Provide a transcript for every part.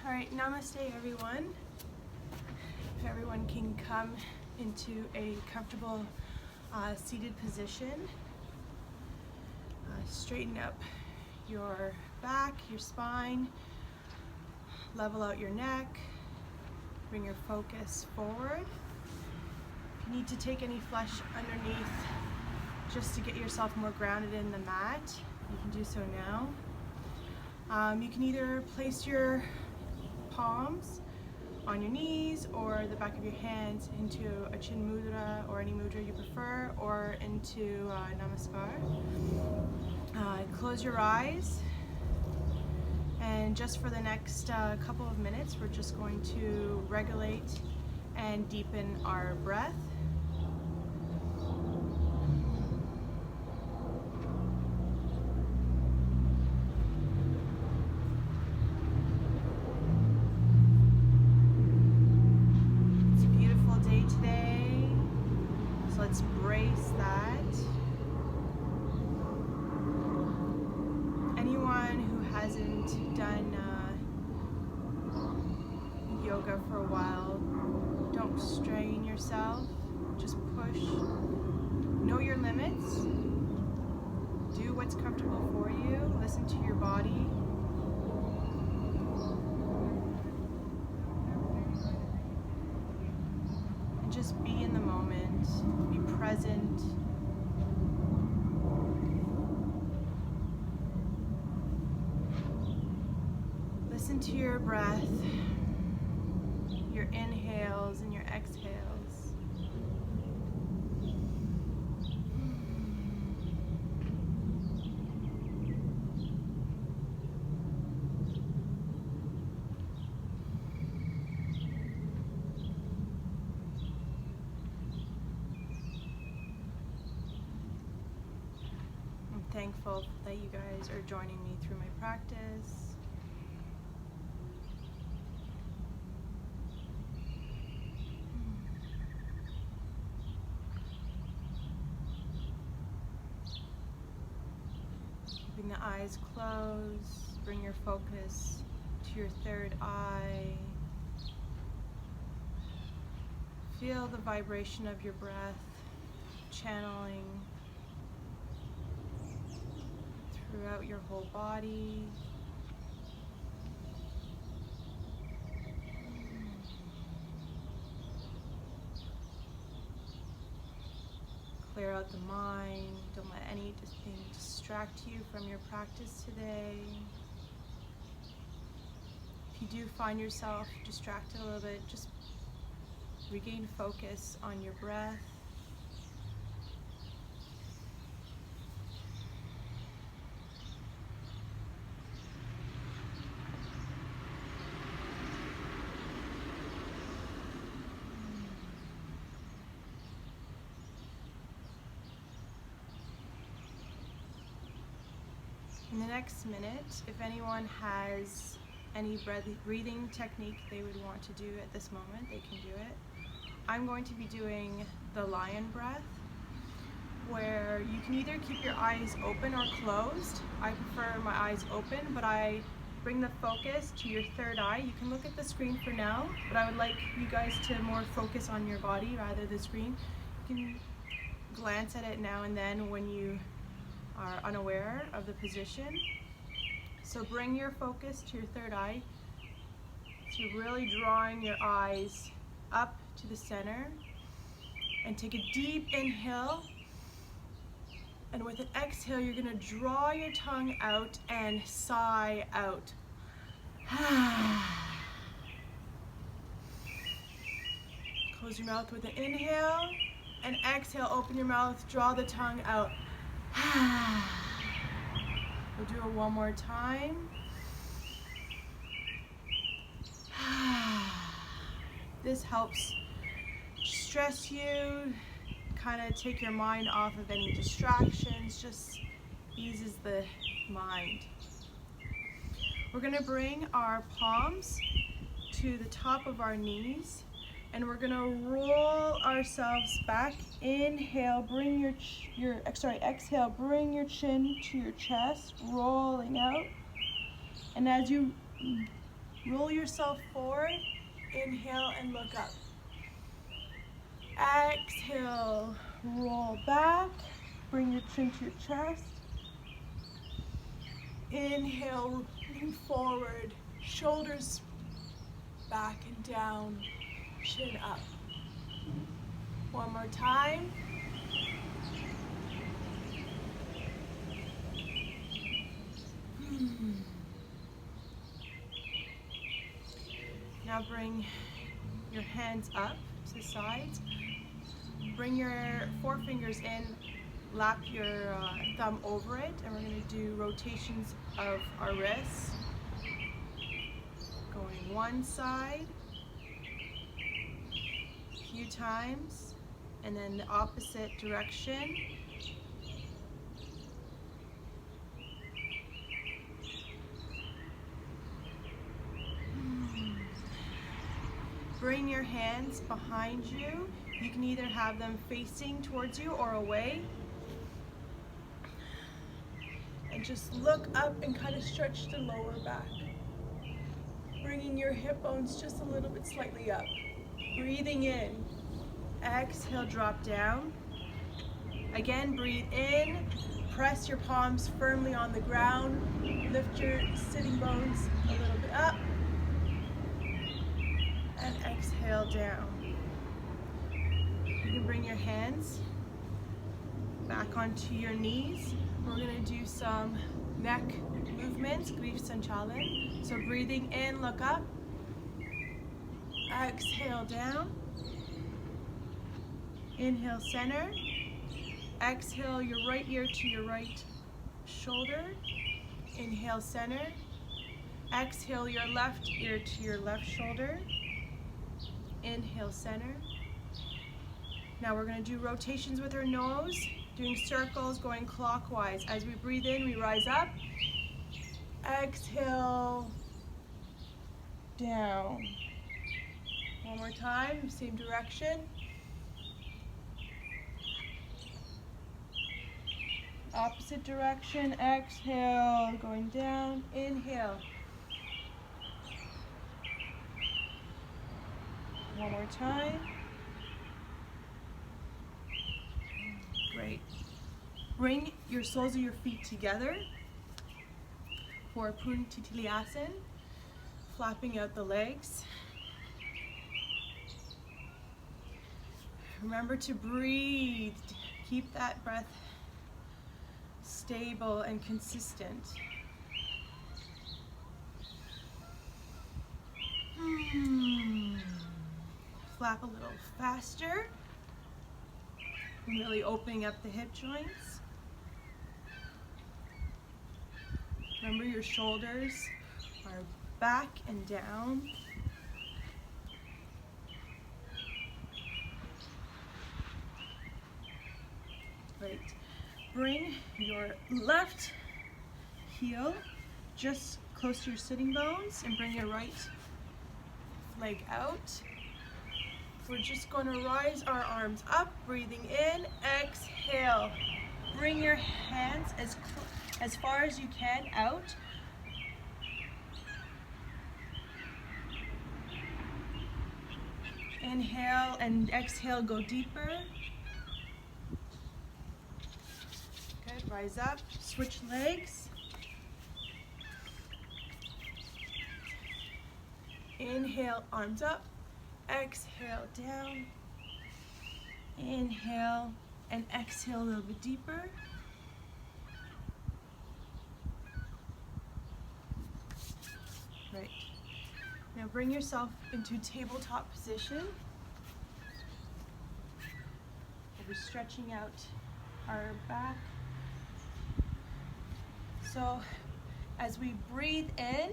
All right, namaste everyone. If everyone can come into a comfortable seated position, straighten up your back, your spine, level out your neck, bring your focus forward. If you need to take any flesh underneath just to get yourself more grounded in the mat, you can do so now. You can either place your palms on your knees or the back of your hands into a chin mudra or any mudra you prefer, or into Namaskar. Close your eyes, and just for the next couple of minutes we're just going to regulate and deepen our breath. Let's brace that. Anyone who hasn't done yoga for a while, don't strain yourself, just push. Know your limits. Do what's comfortable for you. Listen to your body. And just be in the moment. Be present. Listen to your breath, your inhales and your exhales. Thankful that you guys are joining me through my practice. Keeping the eyes closed, bring your focus to your third eye. Feel the vibration of your breath, channeling throughout your whole body. Clear out the mind. Don't let anything distract you from your practice today. If you do find yourself distracted a little bit, just regain focus on your breath. In the next minute, if anyone has any breathing technique they would want to do at this moment, they can do it. I'm going to be doing the lion breath, where you can either keep your eyes open or closed. I prefer my eyes open, but I bring the focus to your third eye. You can look at the screen for now, but I would like you guys to more focus on your body rather than the screen. You can glance at it now and then when you are unaware of the position. So bring your focus to your third eye. So you're really drawing your eyes up to the center, and take a deep inhale, and with an exhale you're going to draw your tongue out and sigh out. Close your mouth with an inhale, and exhale, open your mouth, draw the tongue out. We'll do it one more time. This helps stress you, kind of take your mind off of any distractions, just eases the mind. We're going to bring our palms to the top of our knees, and we're going to roll ourselves back. Inhale, bring exhale, bring your chin to your chest, rolling out. And as you Roll yourself forward. Inhale and look up. Exhale, roll back. Bring your chin to your chest. Inhale, lean forward. Shoulders back and down. Chin up. One more time. Now bring your hands up to the sides. Bring your forefingers in, lap your thumb over it, and we're going to do rotations of our wrists. Going one side, a few times, and then the opposite direction. Bring your hands behind you. You can either have them facing towards you or away. And just look up and kind of stretch the lower back. Bringing your hip bones just a little bit slightly up. Breathing in. Exhale, drop down. Again, breathe in. Press your palms firmly on the ground. Lift your sitting bones a little bit up. And exhale down. You can bring your hands back onto your knees. We're going to do some neck movements, Grief Sanchalan. So breathing in, look up. Exhale down. Inhale, center. Exhale your right ear to your right shoulder. Inhale, center. Exhale your left ear to your left shoulder. Inhale, center. Now we're going to do rotations with our nose, doing circles, going clockwise. As we breathe in, we rise up. Exhale, down. One more time, same direction. Opposite direction, exhale, going down, inhale. One more time. Great. Bring your soles of your feet together for Puntitilyasan, flapping out the legs. Remember to breathe. Keep that breath stable and consistent. Flap a little faster. Really opening up the hip joints. Remember your shoulders are back and down. Great. Bring your left heel just close to your sitting bones and bring your right leg out. We're just going to rise our arms up, breathing in, exhale. Bring your hands as far as you can out. Inhale and exhale, go deeper. Good, rise up, switch legs. Inhale, arms up. Exhale, down. Inhale and exhale a little bit deeper. Right. Now bring yourself into tabletop position. We'll be stretching out our back. So as we breathe in,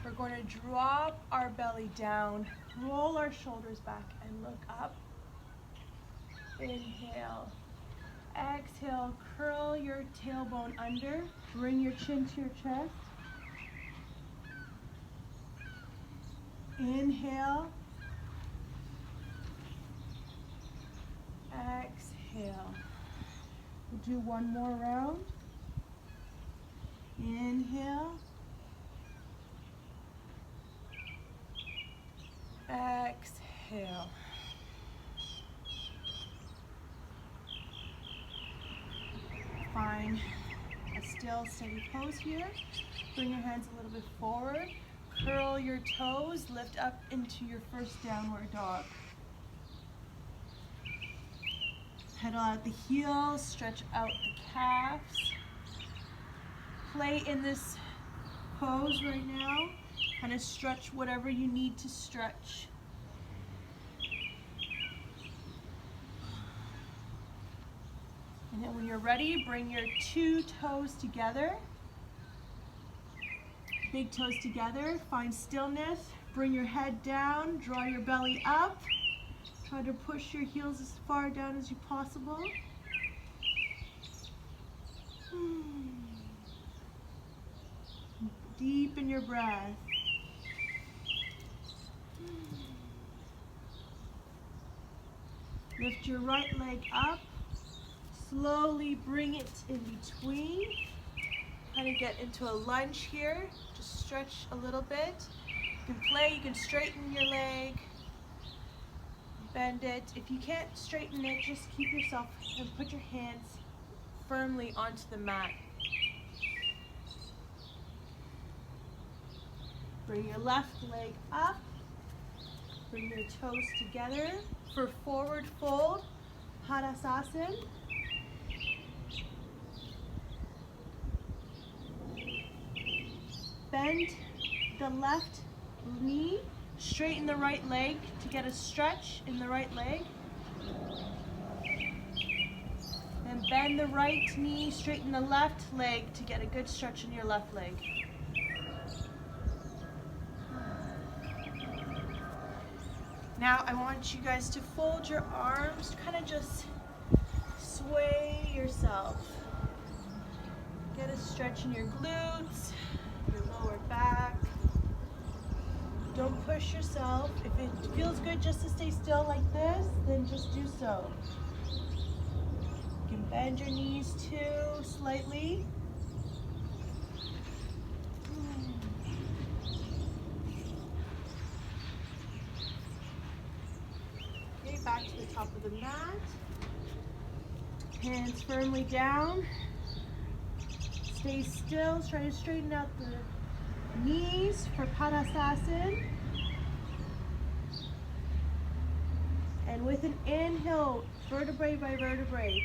we're going to drop our belly down, roll our shoulders back, and look up. Inhale. Exhale, curl your tailbone under, bring your chin to your chest. Inhale. Exhale. We'll do one more round. Inhale. Exhale. Find a still, steady pose here. Bring your hands a little bit forward. Curl your toes, lift up into your first downward dog. Pedal out the heels, stretch out the calves. Play in this pose right now. Kind of stretch whatever you need to stretch. And then when you're ready, bring your two toes together. Big toes together. Find stillness. Bring your head down. Draw your belly up. Try to push your heels as far down as you possible. Deepen your breath. Lift your right leg up. Slowly bring it in between. Kind of get into a lunge here. Just stretch a little bit. You can play, you can straighten your leg. Bend it. If you can't straighten it, just keep yourself and put your hands firmly onto the mat. Bring your left leg up. Bring your toes together for forward fold, Padasasana. Bend the left knee, straighten the right leg to get a stretch in the right leg. Then bend the right knee, straighten the left leg to get a good stretch in your left leg. Now I want you guys to fold your arms, kind of just sway yourself. Get a stretch in your glutes, your lower back. Don't push yourself. If it feels good just to stay still like this, then just do so. You can bend your knees too, slightly. Okay, back to the top of the mat. Hands firmly down. Stay still, try to straighten out the knees for Padasasana. And with an inhale, vertebrae by vertebrae,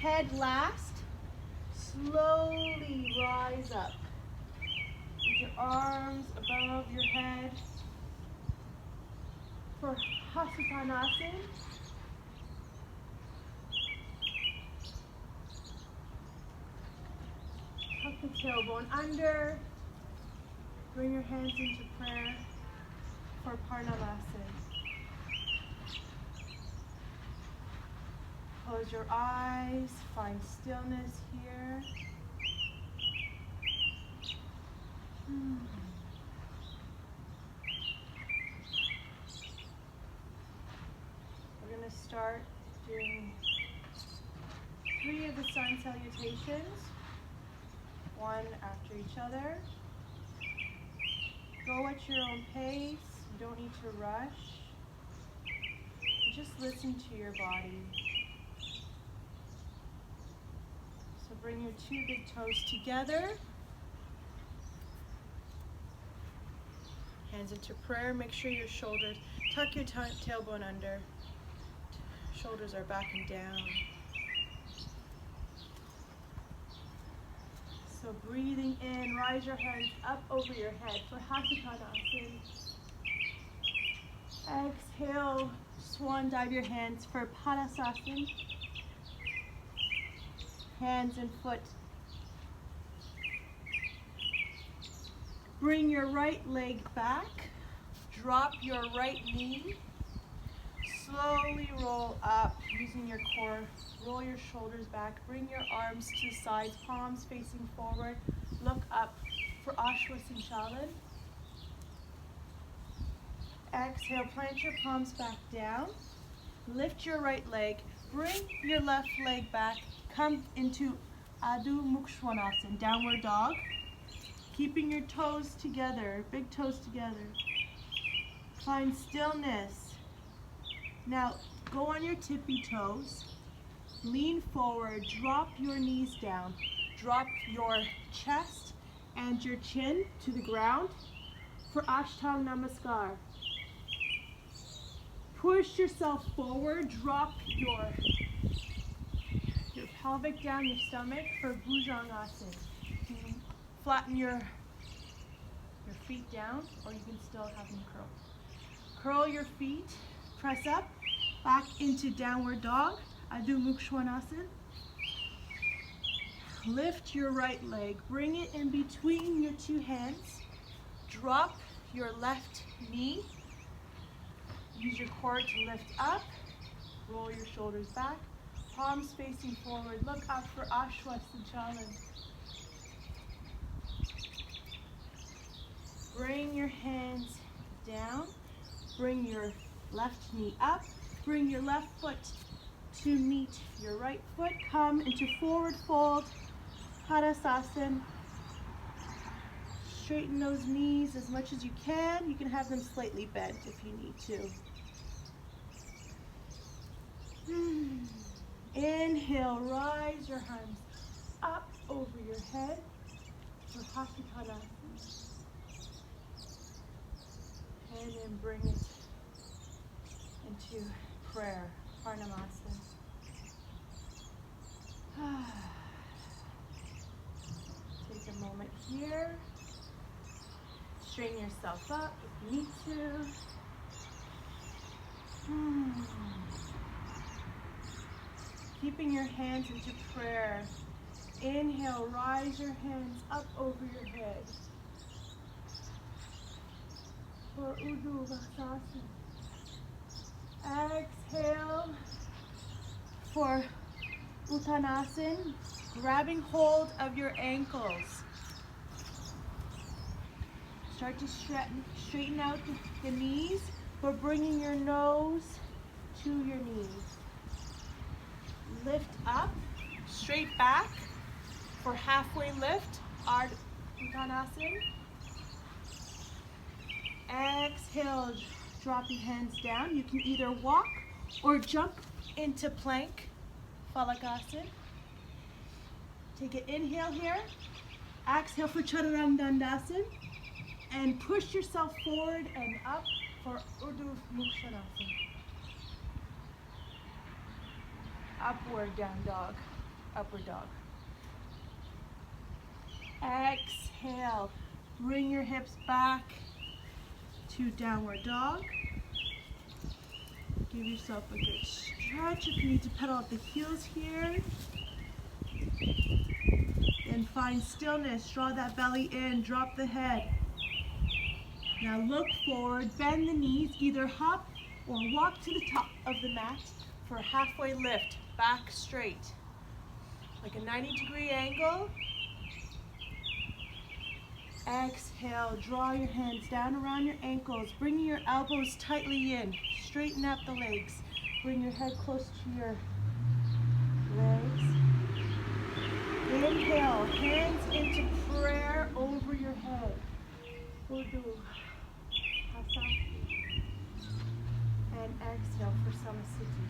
head last, slowly rise up. With your arms above your head for Hasitanasana. Tuck the tailbone under. Bring your hands into prayer for Parnalasana. Close your eyes, find stillness here. We're going to start doing 3 of the sun salutations, one after each other. Go at your own pace. You don't need to rush. Just listen to your body. So bring your 2 big toes together. Hands into prayer. Make sure your shoulders, tuck your tailbone under. Shoulders are back and down. So breathing in, rise your hands up over your head for Hasitanasana. Exhale, swan dive your hands for Padasasana. Hands and foot. Bring your right leg back. Drop your right knee. Slowly roll up using your core. Roll your shoulders back. Bring your arms to the sides, palms facing forward. Look up for Ashwasanchalan. Exhale, plant your palms back down. Lift your right leg. Bring your left leg back. Come into Adho Mukha Svanasana, downward dog. Keeping your toes together, big toes together. Find stillness. Now go on your tippy toes. Lean forward, drop your knees down. Drop your chest and your chin to the ground for Surya Namaskar. Push yourself forward, drop your pelvic down, your stomach for Bhujangasana. You can flatten your feet down, or you can still have them curl. Curl your feet, press up, back into downward dog, Adho Mukha Svanasana. Lift your right leg, bring it in between your two hands. Drop your left knee. Use your core to lift up. Roll your shoulders back. Palms facing forward. Look up for Ashwasthachala. Bring your hands down. Bring your left knee up. Bring your left foot to meet your right foot. Come into forward fold. Padasasana. Straighten those knees as much as you can. You can have them slightly bent if you need to. Inhale, rise your arms up over your head for Hasuttanasana. And then bring it into prayer, Parnamasana. Take a moment here. Straighten yourself up if you need to. Keeping your hands into prayer. Inhale, rise your hands up over your head. For Urdhva Vasasana. Exhale for Uttanasana, grabbing hold of your ankles. Start to straighten out the knees, but bringing your nose to your knees. Lift up, straight back for halfway lift, Ardha Uttanasana. Exhale, drop your hands down. You can either walk or jump into plank, Phalakasana. Take an inhale here. Exhale for Chaturanga. And push yourself forward and up for Urdhva Mukha Svanasana. Upward down dog, upward dog. Exhale, bring your hips back to downward dog. Give yourself a good stretch if you need to pedal up the heels here. Then find stillness, draw that belly in, drop the head. Now look forward, bend the knees, either hop or walk to the top of the mat for a halfway lift, back straight. Like a 90-degree angle. Exhale, draw your hands down around your ankles, bringing your elbows tightly in, straighten up the legs. Bring your head close to your legs. Inhale, hands into prayer over your head. Urdhva Hasasana. And exhale for Samasthiti.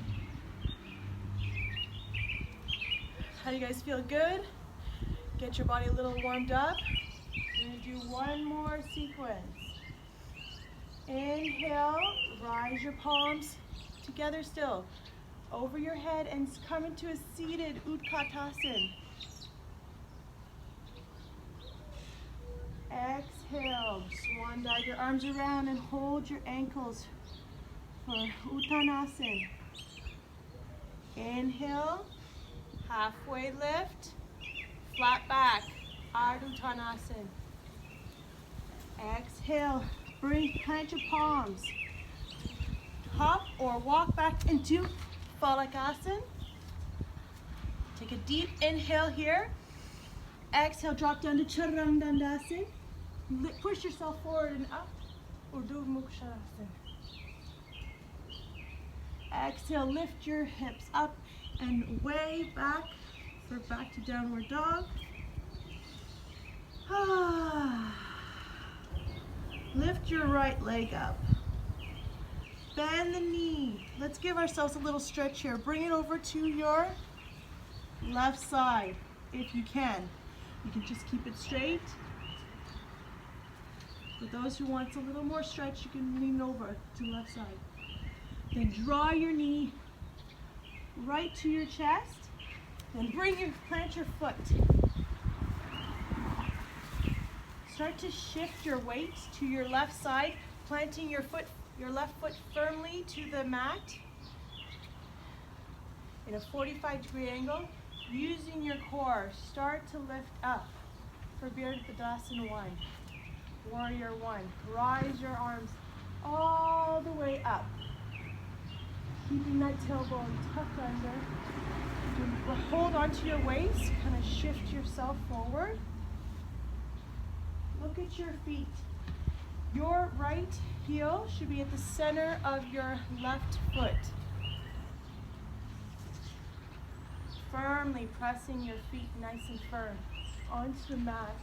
How do you guys feel? Good? Get your body a little warmed up. We're going to do one more sequence. Inhale, rise your palms together still over your head and come into a seated Utkatasana. Exhale, swan dive your arms around and hold your ankles for Uttanasana. Inhale, halfway lift, flat back, Ardha Uttanasana. Exhale, plant your palms. Hop or walk back into Phalakasana. Take a deep inhale here. Exhale, drop down to Chaturanga. Push yourself forward and up. Urdhva Mukha Svanasana. Exhale, lift your hips up and way back for back to downward dog. Lift your right leg up. Bend the knee. Let's give ourselves a little stretch here. Bring it over to your left side if you can. You can just keep it straight. For those who want a little more stretch, you can lean over to the left side. Then draw your knee right to your chest. Then plant your foot. Start to shift your weight to your left side, planting your left foot firmly to the mat in a 45-degree angle. Using your core, start to lift up for Virabhadrasana 1. Warrior 1. Rise your arms all the way up. Keeping that tailbone tucked under. Hold onto your waist, kind of shift yourself forward. Look at your feet. Your right heel should be at the center of your left foot. Firmly pressing your feet nice and firm onto the mat.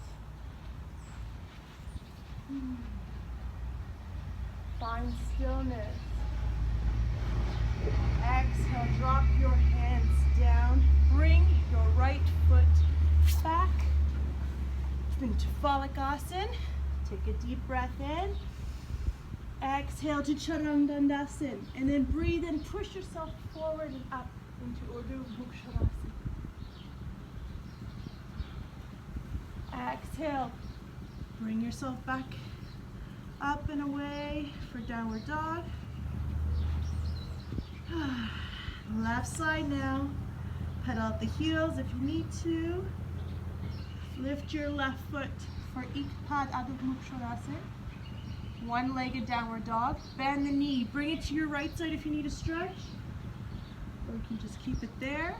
Find stillness. Exhale, drop your hands down. Bring your right foot back into Phalakasana. Take a deep breath in. Exhale to Chaturanga, and then breathe and push yourself forward and up into Urdhva Mukha. Exhale. Bring yourself back up and away for downward dog. Left side now. Pedal out the heels if you need to. Lift your left foot for Ikpad Adho Mukha. One-legged downward dog. Bend the knee. Bring it to your right side if you need a stretch. Or you can just keep it there.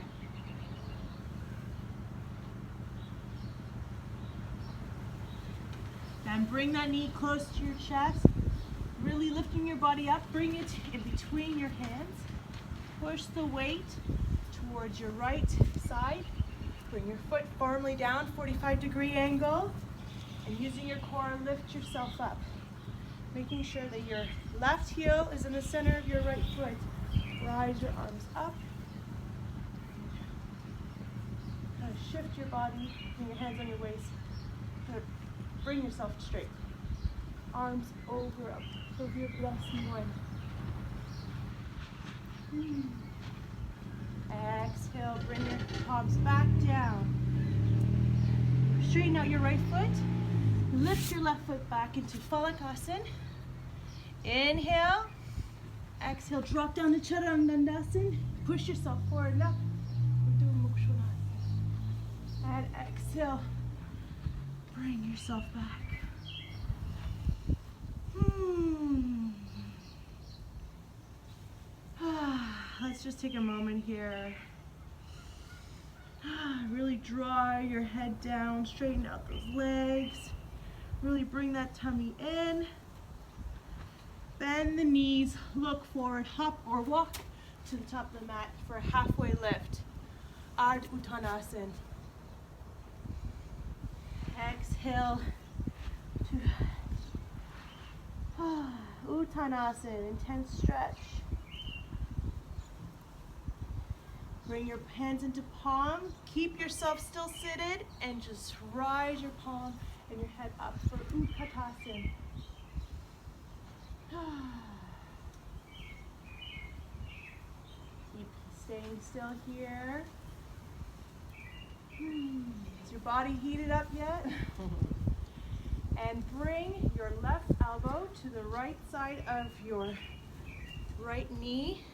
And bring that knee close to your chest. Really lifting your body up. Bring it in between your hands. Push the weight towards your right side. Bring your foot firmly down, 45-degree angle. And using your core, lift yourself up. Making sure that your left heel is in the center of your right foot. Rise your arms up. Kind of shift your body, bring your hands on your waist. Kind of bring yourself straight. Arms over up for Virabhadrasana 1. Exhale, bring your palms back down. Straighten out your right foot. Lift your left foot back into Phalakasana. Inhale. Exhale, drop down to Chaturanga. Push yourself forward and up. We're doing Mukha. And exhale. Bring yourself back. Let's just take a moment here. Really draw your head down, straighten out those legs. Really bring that tummy in. Bend the knees, look forward, hop or walk to the top of the mat for a halfway lift. Ardha Uttanasana. Exhale to Uttanasana, intense stretch. Bring your hands into palm. Keep yourself still seated and just rise your palm and your head up for Utkatasana. Keep staying still here. Is your body heated up yet? And bring your left elbow to the right side of your right knee.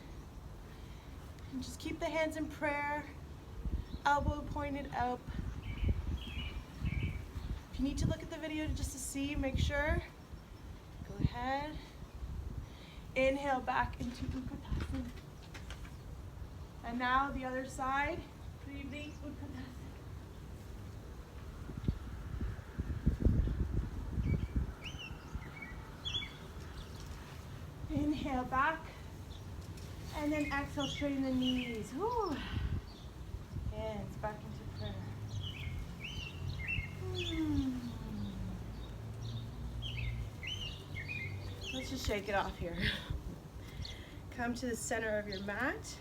And just keep the hands in prayer, elbow pointed up. If you need to look at the video just to see, make sure, go ahead. Inhale back into Utkatasana. And now the other side, breathing Utkatasana. Inhale back. And then exhale, straighten the knees. Whew. Hands back into prayer. Let's just shake it off here. Come to the center of your mat.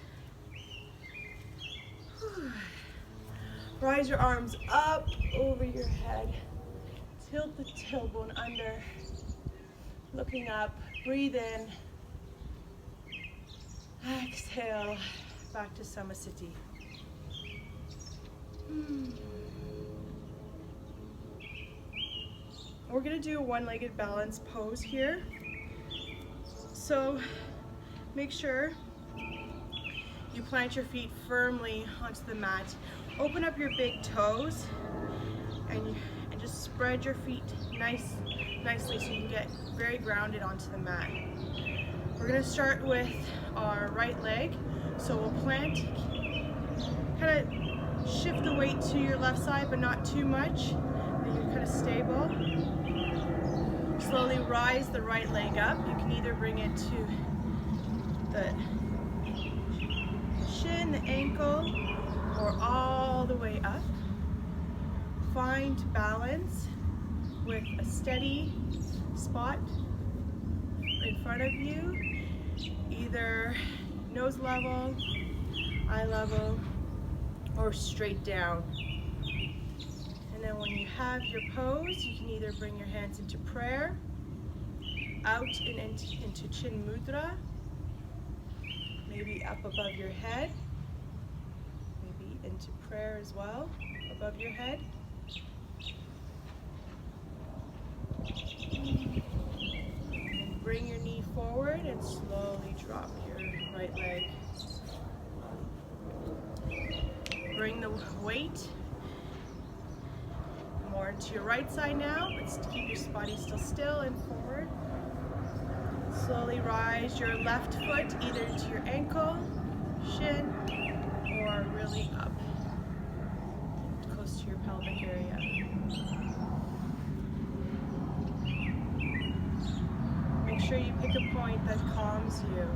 Rise your arms up over your head. Tilt the tailbone under. Looking up. Breathe in. Exhale. Back to Samasthiti. We're going to do a one-legged balance pose here. So make sure you plant your feet firmly onto the mat. Open up your big toes and just spread your feet nicely so you can get very grounded onto the mat. We're going to start with our right leg. So we'll plant, kind of shift the weight to your left side, but not too much. Then you're kind of stable. Slowly rise the right leg up. You can either bring it to the shin, the ankle, or all the way up. Find balance with a steady spot in front of you, either nose level, eye level, or straight down. And then when you have your pose, you can either bring your hands into prayer, out and into chin mudra, maybe up above your head, maybe into prayer as well, above your head. And bring your knee forward and slowly drop your right leg. Bring the weight more into your right side now, but keep your body still and forward. Slowly rise your left foot either into your ankle, shin, or really up, close to your pelvic area. Make sure you pick a point that calms you.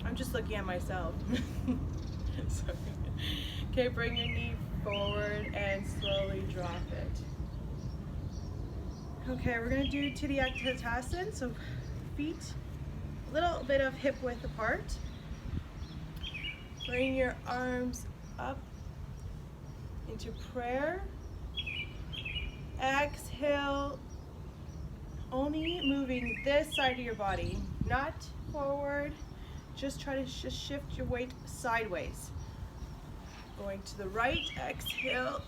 I'm just looking at myself. Sorry. Okay, bring your knee forward and slowly drop it. Okay, we're going to do Tadasana, so feet a little bit of hip width apart. Bring your arms up into prayer. Exhale, only moving this side of your body, not forward. Just try to shift your weight sideways. Going to the right, exhale,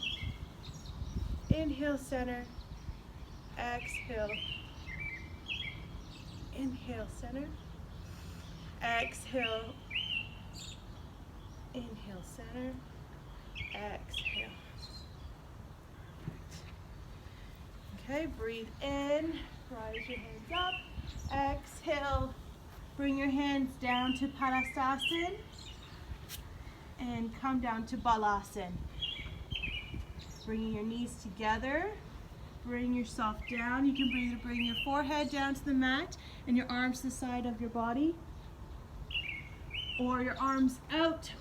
inhale center, exhale, inhale center, exhale, inhale center, exhale. Okay, breathe in, rise your hands up, exhale, bring your hands down to Padasana and come down to Balasana. Bringing your knees together, bring yourself down. You can bring your forehead down to the mat and your arms to the side of your body, or your arms out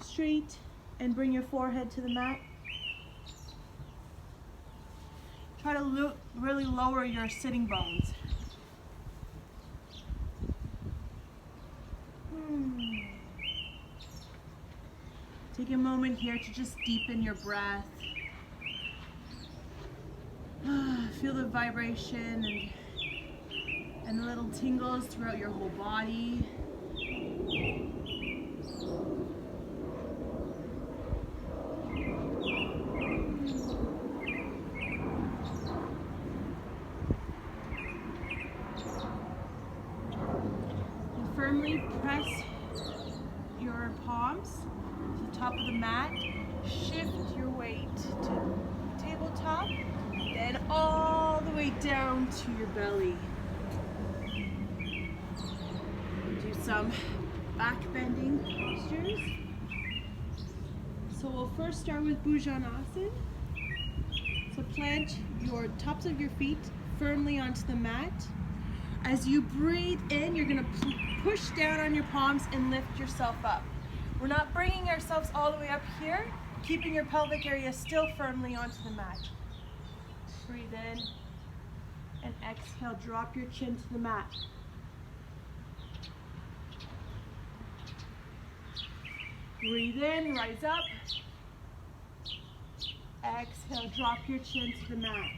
straight and bring your forehead to the mat. Try to really lower your sitting bones. Take a moment here to just deepen your breath. Feel the vibration and the little tingles throughout your whole body. And firmly press your palms to the top of the mat. Shift your weight to tabletop, then all the way down to your belly. Do some back bending postures. So we'll first start with Bhujanasana. So plant your tops of your feet firmly onto the mat. As you breathe in, you're going to push down on your palms and lift yourself up. We're not bringing ourselves all the way up here, keeping your pelvic area still firmly onto the mat. Breathe in and exhale. Drop your chin to the mat. Breathe in, rise up. Exhale, drop your chin to the mat.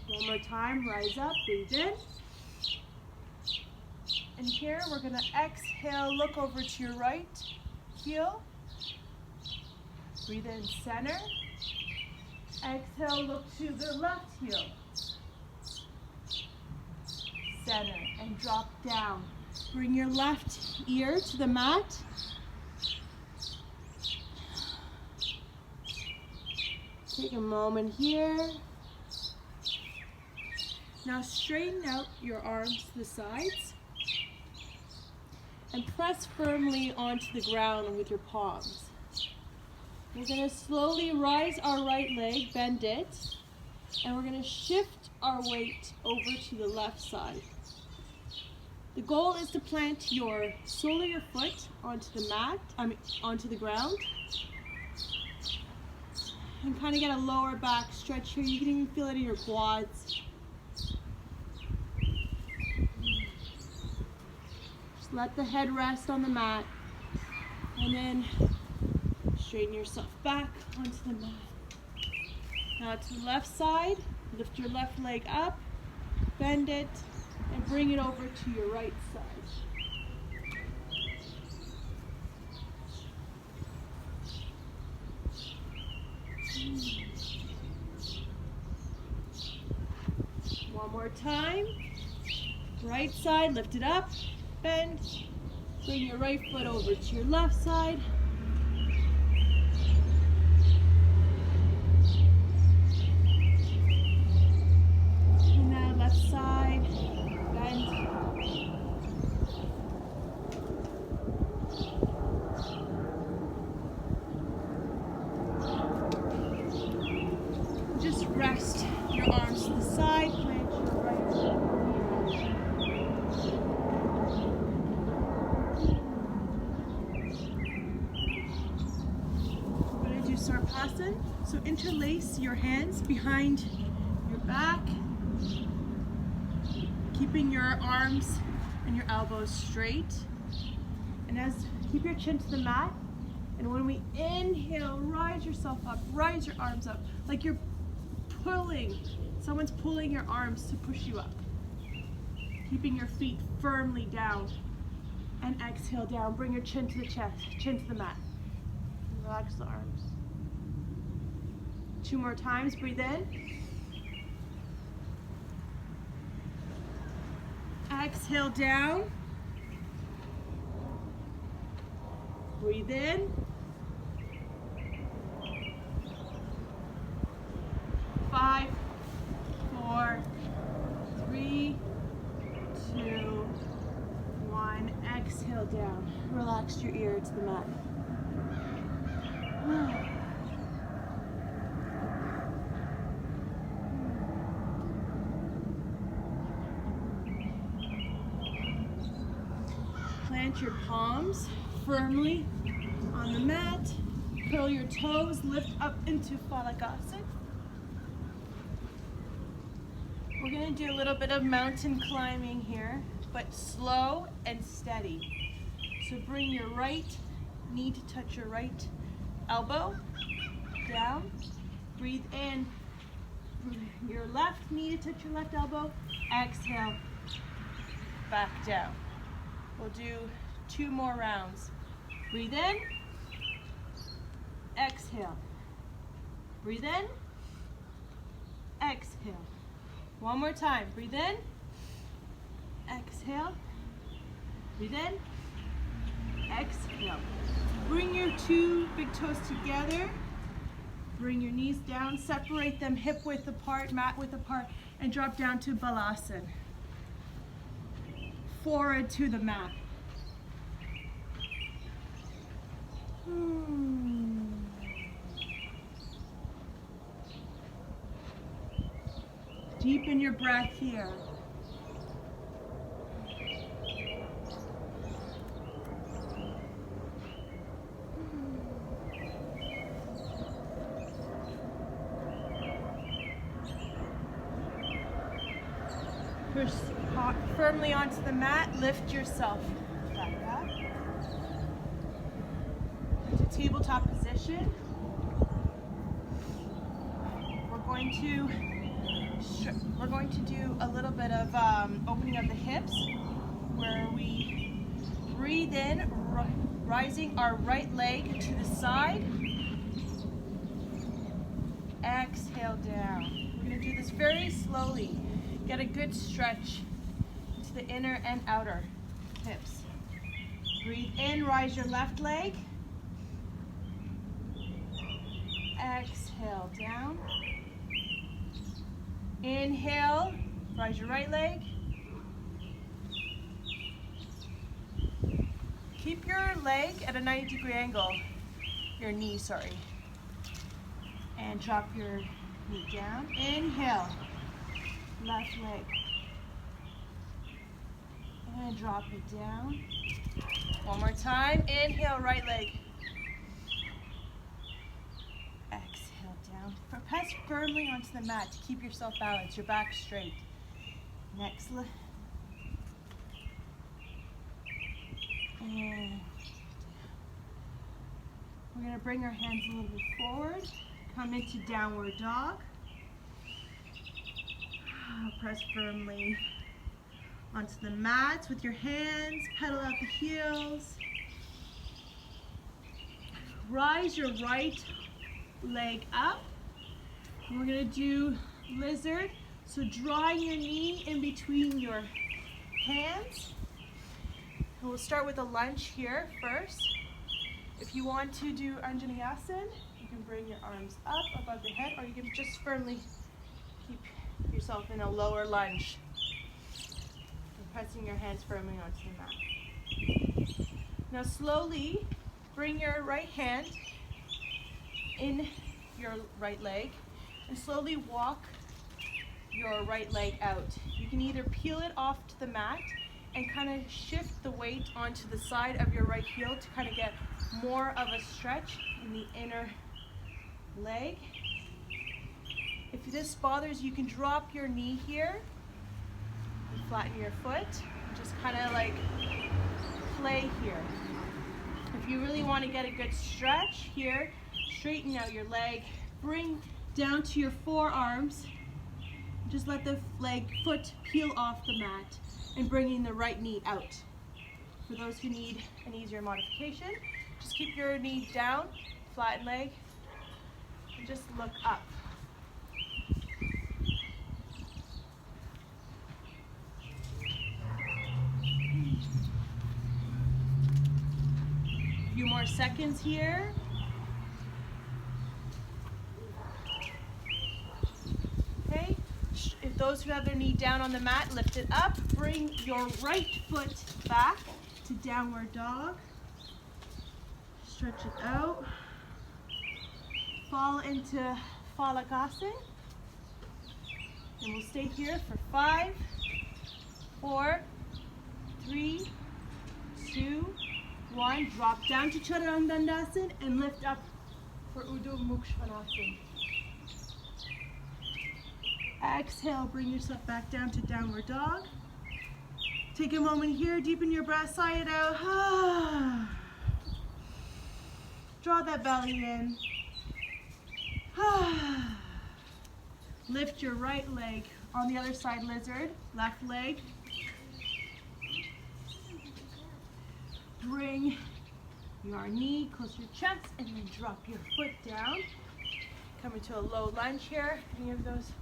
One more time, rise up, breathe in. And here we're gonna exhale, look over to your right heel. Breathe in, center. Exhale, look to the left heel. Center, and drop down. Bring your left ear to the mat. Take a moment here. Now straighten out your arms to the sides and press firmly onto the ground with your palms. We're going to slowly rise our right leg, bend it, and we're going to shift our weight over to the left side. The goal is to plant your sole of your foot onto the mat, onto the ground, and kind of get a lower back stretch here. You can even feel it in your quads. Just let the head rest on the mat, and then straighten yourself back onto the mat. Now to the left side, lift your left leg up, bend it, and bring it over to your right side. One more time. Right side, lift it up, bend, bring your right foot over to your left side. And now left side, bend. Just rest your arms to the side, plant your right foot. We're going to do Sarpasan. So interlace your hands behind your back, keeping your arms and your elbows straight. And keep your chin to the mat. And when we inhale, rise yourself up, rise your arms up, like you're someone's pulling your arms to push you up. Keeping your feet firmly down. And exhale down, bring your chin to the chest, chin to the mat. Relax the arms. 2 more times, breathe in. Exhale down. Breathe in. 5, 4, 3, 2, 1. Exhale down. Relax your ear to the mat. Plant your palms firmly on the mat. Curl your toes, lift up into Phalakasana. We're going to do a little bit of mountain climbing here, but slow and steady. So bring your right knee to touch your right elbow, down. Breathe in. Your left knee to touch your left elbow. Exhale, back down. We'll do 2 more rounds. Breathe in. Exhale. Breathe in. Exhale. One more time. Breathe in. Exhale. Breathe in. Exhale. Bring your 2 big toes together. Bring your knees down. Separate them hip width apart, mat width apart, and drop down to Balasana. Forward to the mat. Deepen your breath here. firmly onto the mat, lift yourself back up into tabletop position. We're going to do a little bit of opening of the hips, where we breathe in, rising our right leg to the side. Exhale down. We're going to do this very slowly. Get a good stretch into the inner and outer hips. Breathe in, rise your left leg. Exhale down. Inhale, rise your right leg. Keep your leg at a 90-degree angle, your knee, sorry. And drop your knee down. Inhale, left leg. And drop it down. One more time. Inhale, right leg. Exhale down. Press firmly onto the mat to keep yourself balanced, your back straight. Next lift. And we're going to bring our hands a little bit forward. Come into downward dog. Press firmly onto the mat with your hands. Pedal out the heels. Rise your right leg up. We're going to do lizard. So drawing your knee in between your hands. And we'll start with a lunge here first. If you want to do Anjaneyasana, you can bring your arms up above the head, or you can just firmly keep yourself in a lower lunge. And pressing your hands firmly onto the mat. Now slowly bring your right hand in your right leg and slowly walk your right leg out. You can either peel it off to the mat and kind of shift the weight onto the side of your right heel to kind of get more of a stretch in the inner leg. If this bothers you, can drop your knee here and flatten your foot. Just kind of like play here. If you really want to get a good stretch here, straighten out your leg, bring down to your forearms. Just let the foot peel off the mat and bringing the right knee out. For those who need an easier modification, just keep your knee down, flatten leg, and just look up. A few more seconds here. Okay, if those who have their knee down on the mat, lift it up. Bring your right foot back to downward dog. Stretch it out. Fall into Phalakasana. And we'll stay here for 5, 4, 3, 2, 1. Drop down to Chaturanga and lift up for Urdhva Mukha Svanasana. Exhale, bring yourself back down to downward dog. Take a moment here, deepen your breath, sigh it out. Draw that belly in. Lift your right leg on the other side, lizard. Left leg. Bring your knee close to your chest and then drop your foot down. Come into a low lunge here. Any of those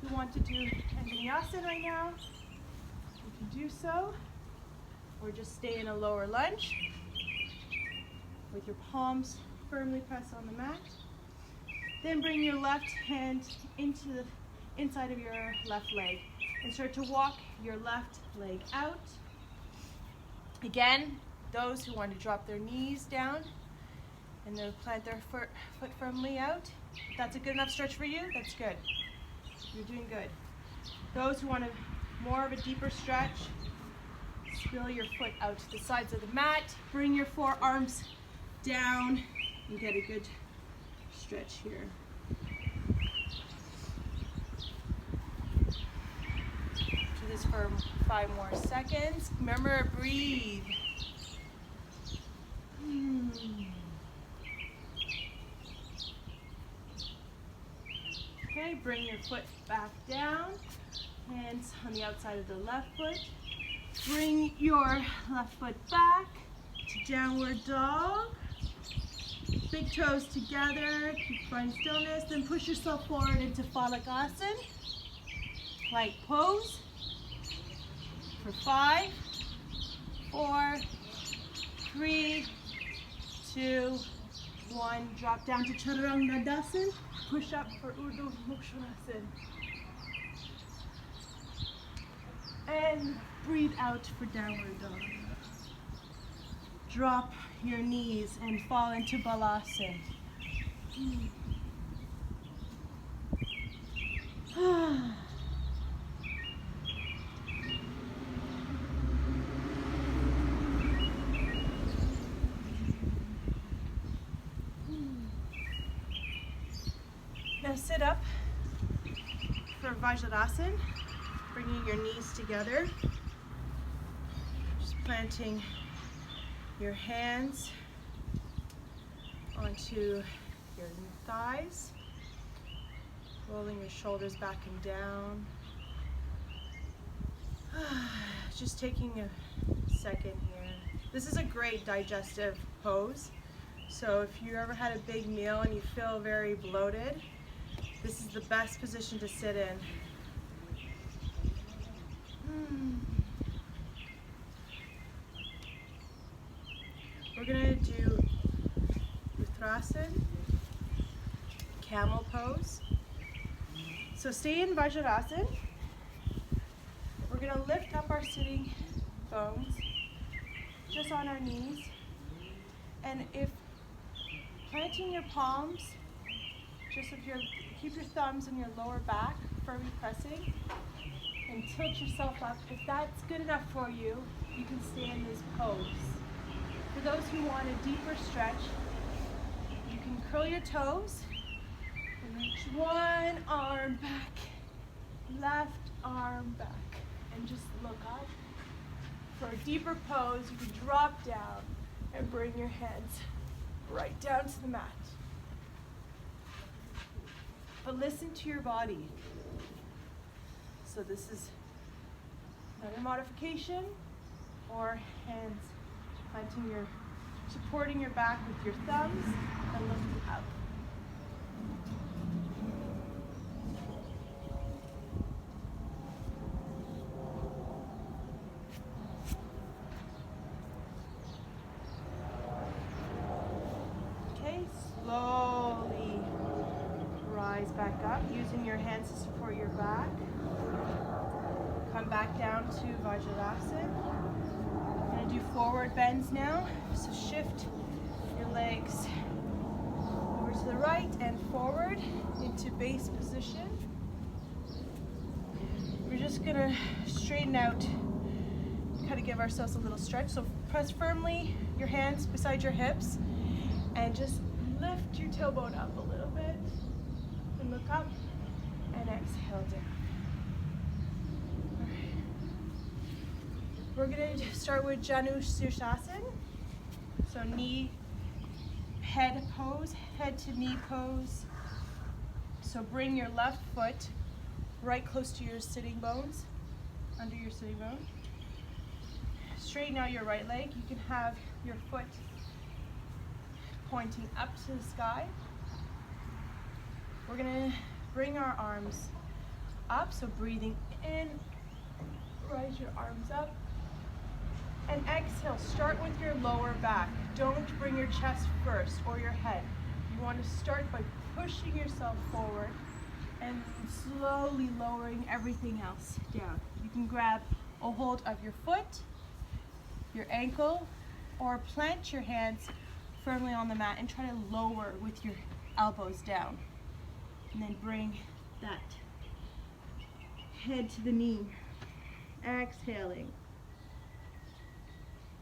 who want to do Anjaneyasana right now, you can do so. Or just stay in a lower lunge with your palms firmly pressed on the mat. Then bring your left hand into the inside of your left leg and start to walk your left leg out. Again, those who want to drop their knees down and then plant their foot firmly out. If that's a good enough stretch for you, that's good. You're doing good. Those who want more of a deeper stretch, spill your foot out to the sides of the mat. Bring your forearms down and get a good stretch here. To this for 5 more seconds. Remember, breathe. Okay, bring your foot back down. Hands on the outside of the left foot. Bring your left foot back to downward dog. Big toes together, keep find stillness, then push yourself forward into Phalakasana. Plank pose for 5, 4, 3, 2, 1. Drop down to Chaturanga. Push up for Urdhva Mukshasana. And breathe out for downward dog. Drop your knees and fall into Balasana. Now sit up for Vajradasana, bringing your knees together, just planting your hands onto your thighs, rolling your shoulders back and down. Just taking a second here. This is a great digestive pose. So if you ever had a big meal and you feel very bloated, this is the best position to sit in. We're gonna do Uttanasana, camel pose. So stay in Vajradasana. We're gonna lift up our sitting bones just on our knees. And if planting your palms, just if you're, keep your thumbs in your lower back, firmly pressing, and tilt yourself up. If that's good enough for you, you can stay in this pose. For those who want a deeper stretch, you can curl your toes and reach one arm back, left arm back, and just look up. For a deeper pose, you can drop down and bring your hands right down to the mat. But listen to your body. So this is another modification, or hands planting your, supporting your back with your thumbs and lifting up. Okay, slowly rise back up, using your hands to support your back. Come back down to Vajradasana. We're going to do forward bends now. So shift your legs over to the right and forward into base position. We're just going to straighten out, kind of give ourselves a little stretch. So press firmly your hands beside your hips and just lift your tailbone up a little bit. And look up and exhale down. We're going to start with Janu Sirsasana. So knee, head pose, head to knee pose. So bring your left foot right close to your sitting bones, under your sitting bone. Straighten out your right leg. You can have your foot pointing up to the sky. We're going to bring our arms up. So breathing in, rise your arms up. And exhale, start with your lower back. Don't bring your chest first or your head. You want to start by pushing yourself forward and slowly lowering everything else down. You can grab a hold of your foot, your ankle, or plant your hands firmly on the mat and try to lower with your elbows down. And then bring that head to the knee. Exhaling.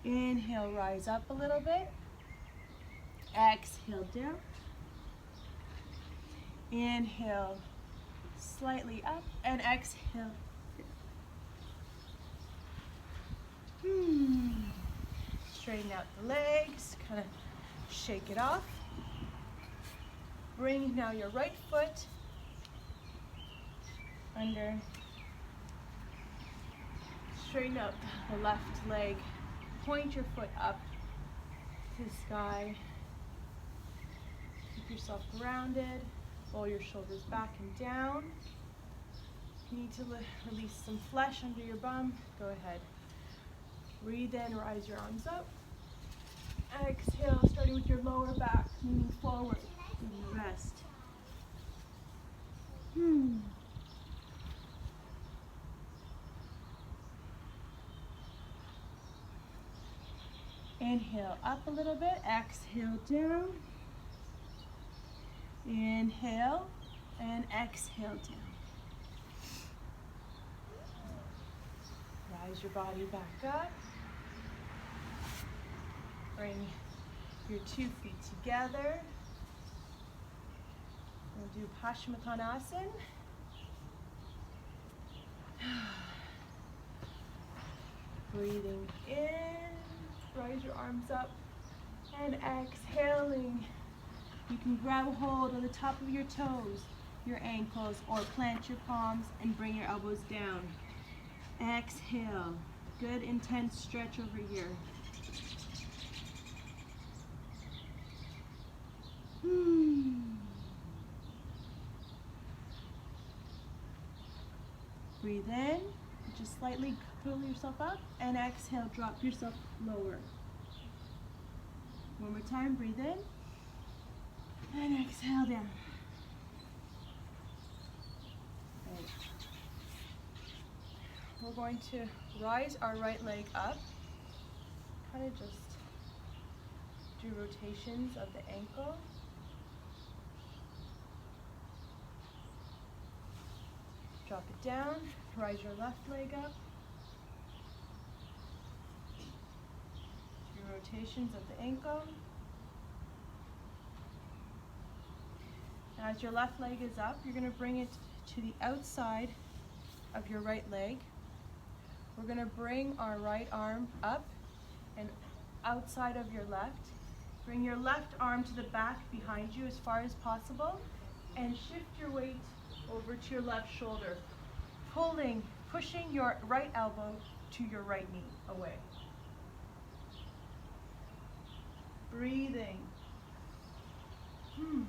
Inhale, rise up a little bit. Exhale down. Inhale, slightly up, and exhale. Straighten out the legs, kind of shake it off. Bring now your right foot under. Straighten out the left leg. Point your foot up to the sky. Keep yourself grounded. Roll your shoulders back and down. If you need to release some flesh under your bum, go ahead. Breathe in, rise your arms up. Exhale, starting with your lower back, moving forward. Rest. Inhale up a little bit, exhale down. Inhale and exhale down. Rise your body back up. Bring your 2 feet together. We'll do Paschimottanasana. Breathing in, rise your arms up, and exhaling. You can grab a hold on the top of your toes, your ankles, or plant your palms and bring your elbows down. Exhale. Good intense stretch over here. Breathe in, just slightly pull yourself up, and exhale, drop yourself lower. One more time, breathe in, and exhale down. Right. We're going to rise our right leg up, kind of just do rotations of the ankle. Drop it down, rise your left leg up. Do rotations of the ankle. Now as your left leg is up, you're going to bring it to the outside of your right leg. We're going to bring our right arm up and outside of your left. Bring your left arm to the back behind you as far as possible and shift your weight over to your left shoulder, pushing your right elbow to your right knee away. Breathing. And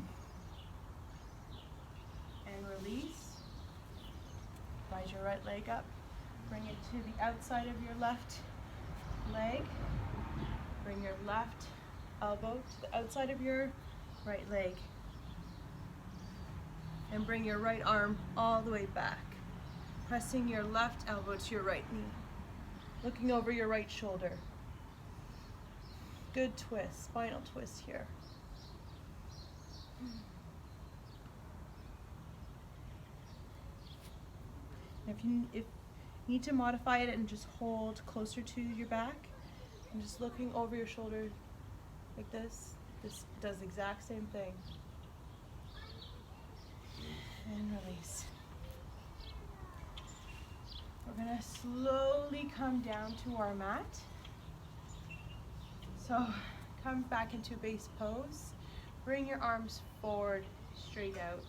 release. Rise your right leg up. Bring it to the outside of your left leg. Bring your left elbow to the outside of your right leg. And bring your right arm all the way back. Pressing your left elbow to your right knee. Looking over your right shoulder. Good twist, spinal twist here. If you need to modify it and just hold closer to your back, and just looking over your shoulder like this does the exact same thing. And release. We're going to slowly come down to our mat. So come back into base pose. Bring your arms forward, straight out.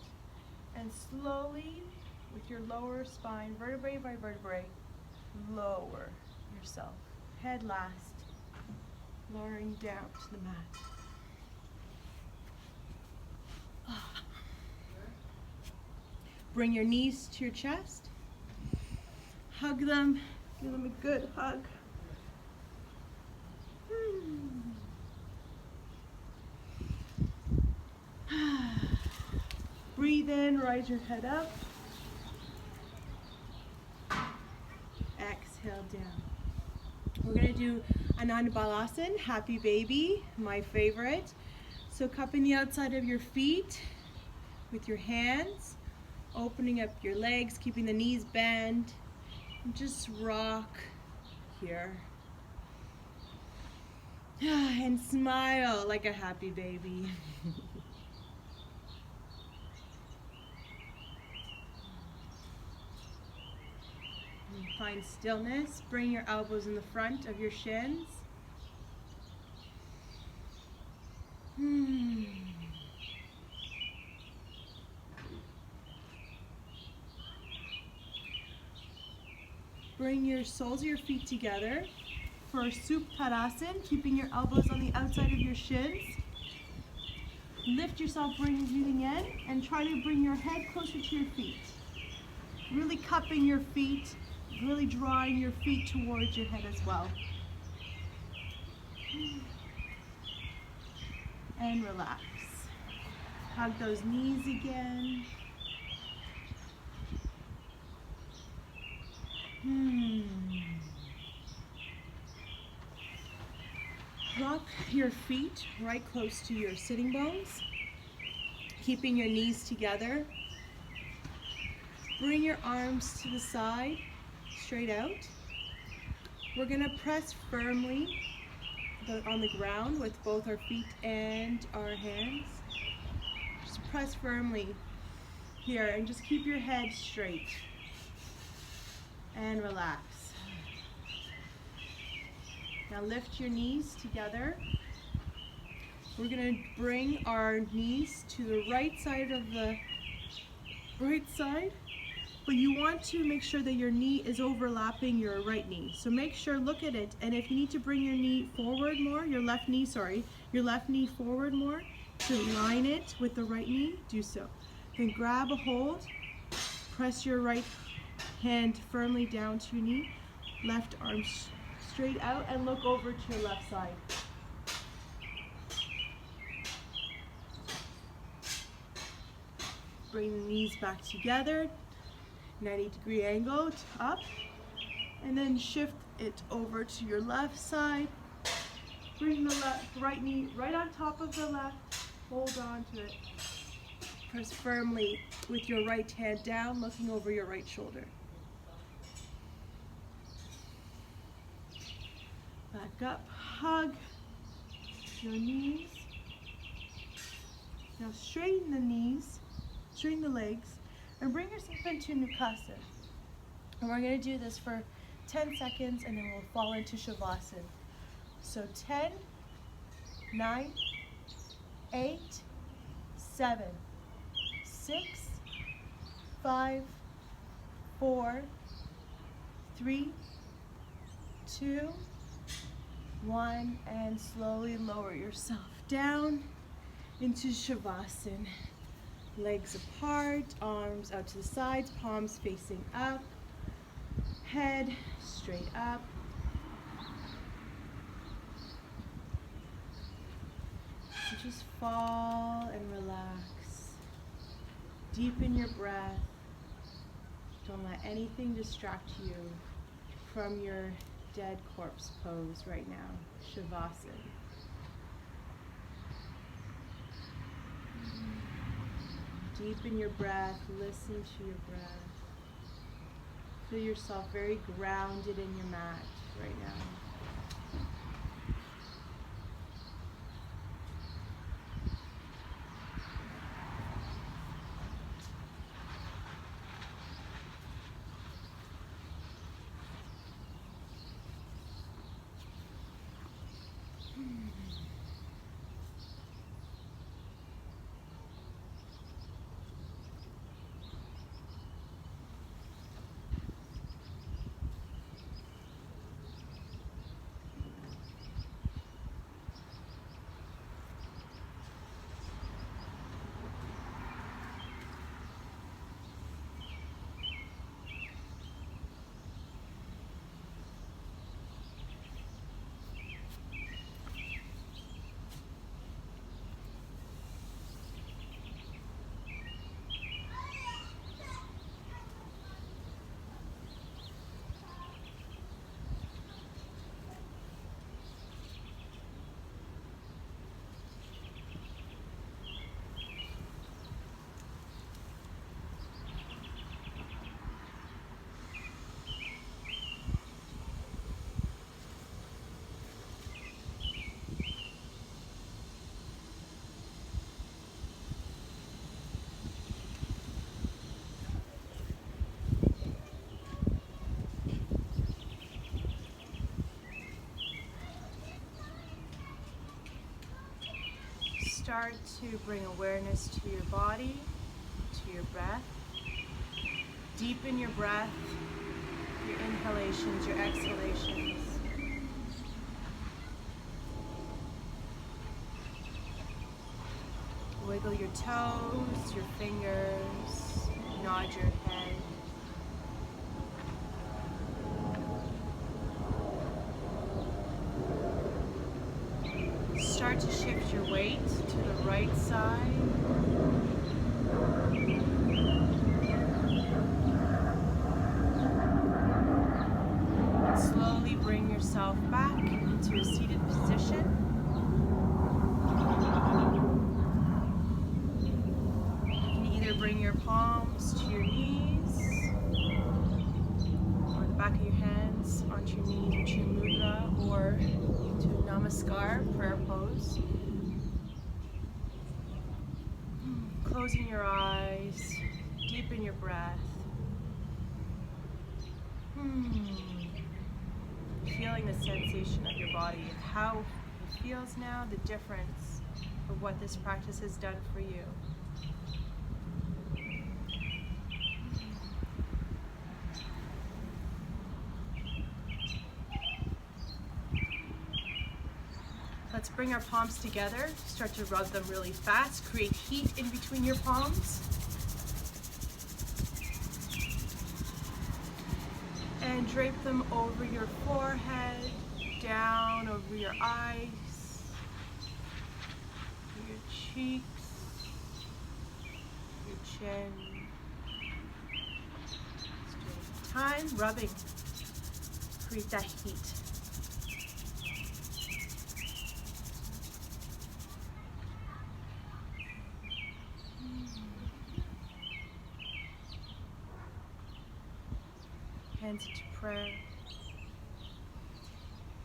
And slowly, with your lower spine, vertebrae by vertebrae, lower yourself. Head last, lowering down to the mat. Bring your knees to your chest. Hug them. Give them a good hug. Breathe in, rise your head up. Exhale down. We're going to do Ananda Balasana, happy baby, my favorite. So cupping the outside of your feet with your hands, opening up your legs, keeping the knees bent, and just rock here. And smile like a happy baby. find stillness. Bring your elbows in the front of your shins. Bring your soles of your feet together for Suptadasana, keeping your elbows on the outside of your shins. Lift yourself, breathing in, and try to bring your head closer to your feet. Really cupping your feet, really drawing your feet towards your head as well. And relax. Hug those knees again. Drop your feet right close to your sitting bones, keeping your knees together. Bring your arms to the side, straight out. We're going to press firmly on the ground with both our feet and our hands. Just press firmly here and just keep your head straight. And relax. Now lift your knees together. We're going to bring our knees to the right side of the right side, but you want to make sure that your knee is overlapping your right knee. So make sure, look at it, and if you need to bring your knee forward more, your left knee forward more to line it with the right knee, do so. Then grab a hold, press your right hand firmly down to your knee, left arm straight out, and look over to your left side. Bring the knees back together, 90-degree angle up, and then shift it over to your left side. Bring the right knee right on top of the left, hold on to it. Press firmly with your right hand down, looking over your right shoulder. Back up, hug your knees. Now straighten the knees, straighten the legs, and bring yourself into Nukasana. And we're going to do this for 10 seconds, and then we'll fall into Shavasana. So 10, 9, 8, 7, 6, 5, 4, 3, 2, 1, and slowly lower yourself down into Shavasana. Legs apart, arms out to the sides, palms facing up, head straight up. And just fall and relax. Deepen your breath. Don't let anything distract you from your dead corpse pose right now, Shavasana. Deepen your breath, listen to your breath. Feel yourself very grounded in your mat right now. start to bring awareness to your body, to your breath. Deepen your breath, your inhalations, your exhalations. Wiggle your toes, your fingers, nod your head. Start to shift your weight to the right side. Slowly bring yourself back into a seated position. Bring your palms to your knees, or the back of your hands onto your knees, which is mudra, or to Namaskar, prayer pose. Closing your eyes, deepen your breath. Feeling the sensation of your body, of how it feels now, the difference of what this practice has done for you. Let's bring our palms together, start to rub them really fast, create heat in between your palms. And drape them over your forehead, down over your eyes, your cheeks, your chin. Just take time, rubbing, create that heat. Hands into prayer.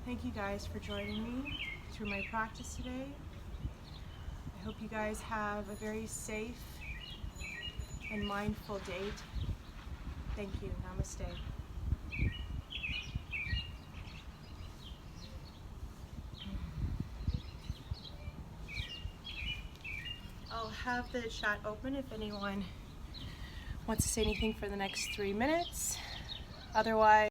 Thank you guys for joining me through my practice today. I hope you guys have a very safe and mindful day. Thank you. Namaste. I'll have the chat open if anyone wants to say anything for the next 3 minutes. Otherwise,